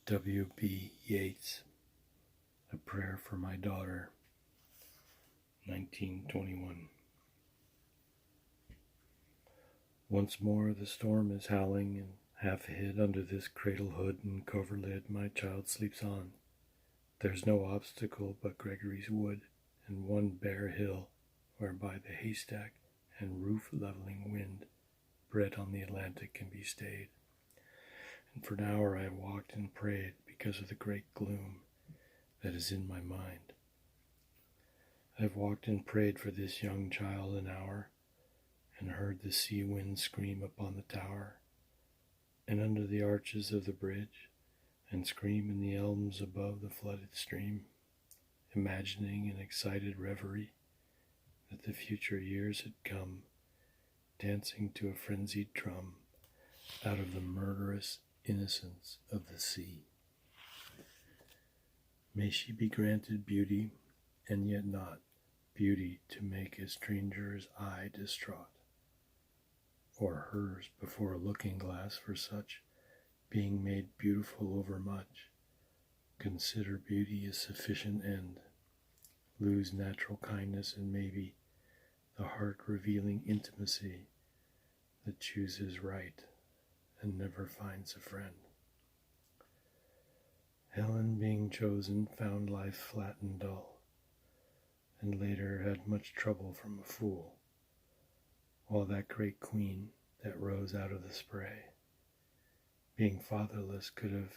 W.B.Yeats, A Prayer for My Daughter, 1921. Once more the storm is howling, and half hid under this cradle hood and coverlid my child sleeps on. There's no obstacle but Gregory's wood, and one bare hill, whereby the haystack and roof-leveling wind bred on the Atlantic can be stayed. And for an hour I walked and prayed because of the great gloom that is in my mind. I've walked and prayed for this young child an hour, and heard the sea wind scream upon the tower, and under the arches of the bridge, and scream in the elms above the flooded stream, imagining in excited reverie that the future years had come, dancing to a frenzied drum out of the murderous innocence of the sea. May she be granted beauty, and yet not beauty to make a stranger's eye distraught, or hers before a looking-glass for such, being made beautiful overmuch, consider beauty a sufficient end, lose natural kindness and maybe the heart-revealing intimacy that chooses right and never finds a friend. Helen, being chosen, found life flat and dull, and later had much trouble from a fool, while that great queen that rose out of the spray, being fatherless, could have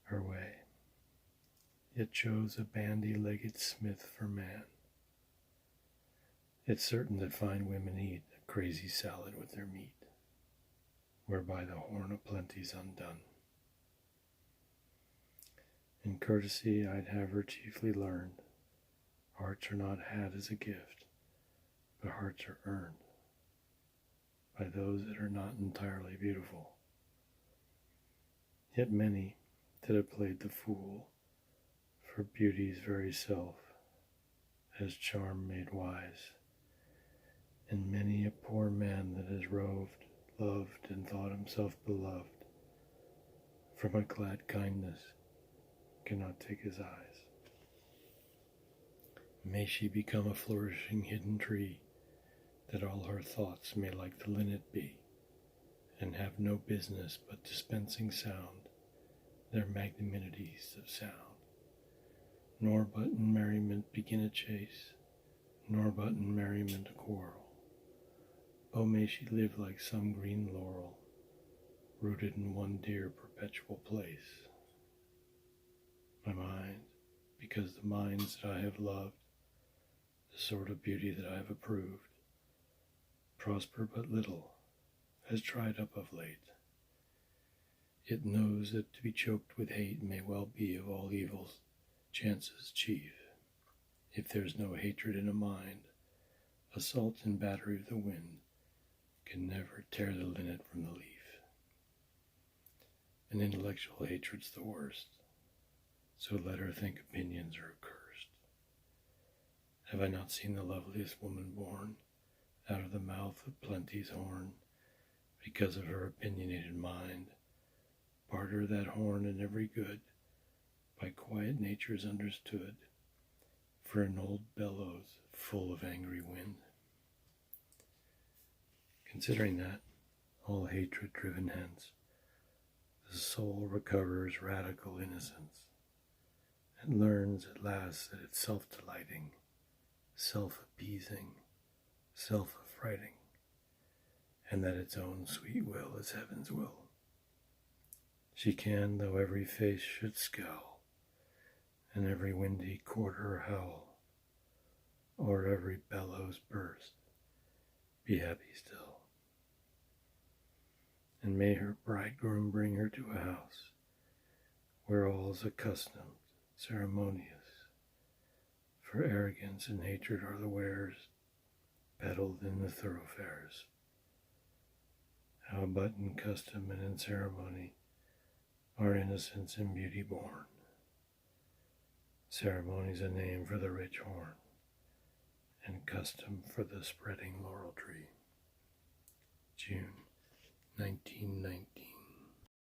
her way, yet chose a bandy-legged smith for man. It's certain that fine women eat a crazy salad with their meat, whereby the horn of plenty's undone. In courtesy I'd have her chiefly learned, hearts are not had as a gift, but hearts are earned by those that are not entirely beautiful. Yet many that have played the fool for beauty's very self has charm made wise, and many a poor man that has roved, loved, and thought himself beloved, from a glad kindness cannot take his eyes. May she become a flourishing hidden tree, that all her thoughts may like the linnet be, and have no business but dispensing sound their magnanimities of sound, nor but in merriment begin a chase, nor but in merriment a quarrel. Oh, may she live like some green laurel, rooted in one dear perpetual place. My mind, because the minds that I have loved, the sort of beauty that I have approved, prosper but little, has dried up of late. It knows that to be choked with hate may well be of all evils chances chief. If there's no hatred in a mind, assault and battery of the wind can never tear the linnet from the leaf. An intellectual hatred's the worst, so let her think opinions are accursed. Have I not seen the loveliest woman born out of the mouth of plenty's horn, because of her opinionated mind, barter that horn and every good, by quiet natures understood, for an old bellows full of angry wind? Considering that, all hatred driven hence, the soul recovers radical innocence, and learns at last that it's self-delighting, self-appeasing, self-affrighting, and that its own sweet will is heaven's will. She can, though every face should scowl, and every windy quarter howl, or every bellows burst, be happy still. And may her bridegroom bring her to a house where all's accustomed, ceremonious, for arrogance and hatred are the wares peddled in the thoroughfares. How but in custom and in ceremony are innocence and beauty born. Ceremony's a name for the rich horn, and custom for the spreading laurel tree. June 1919.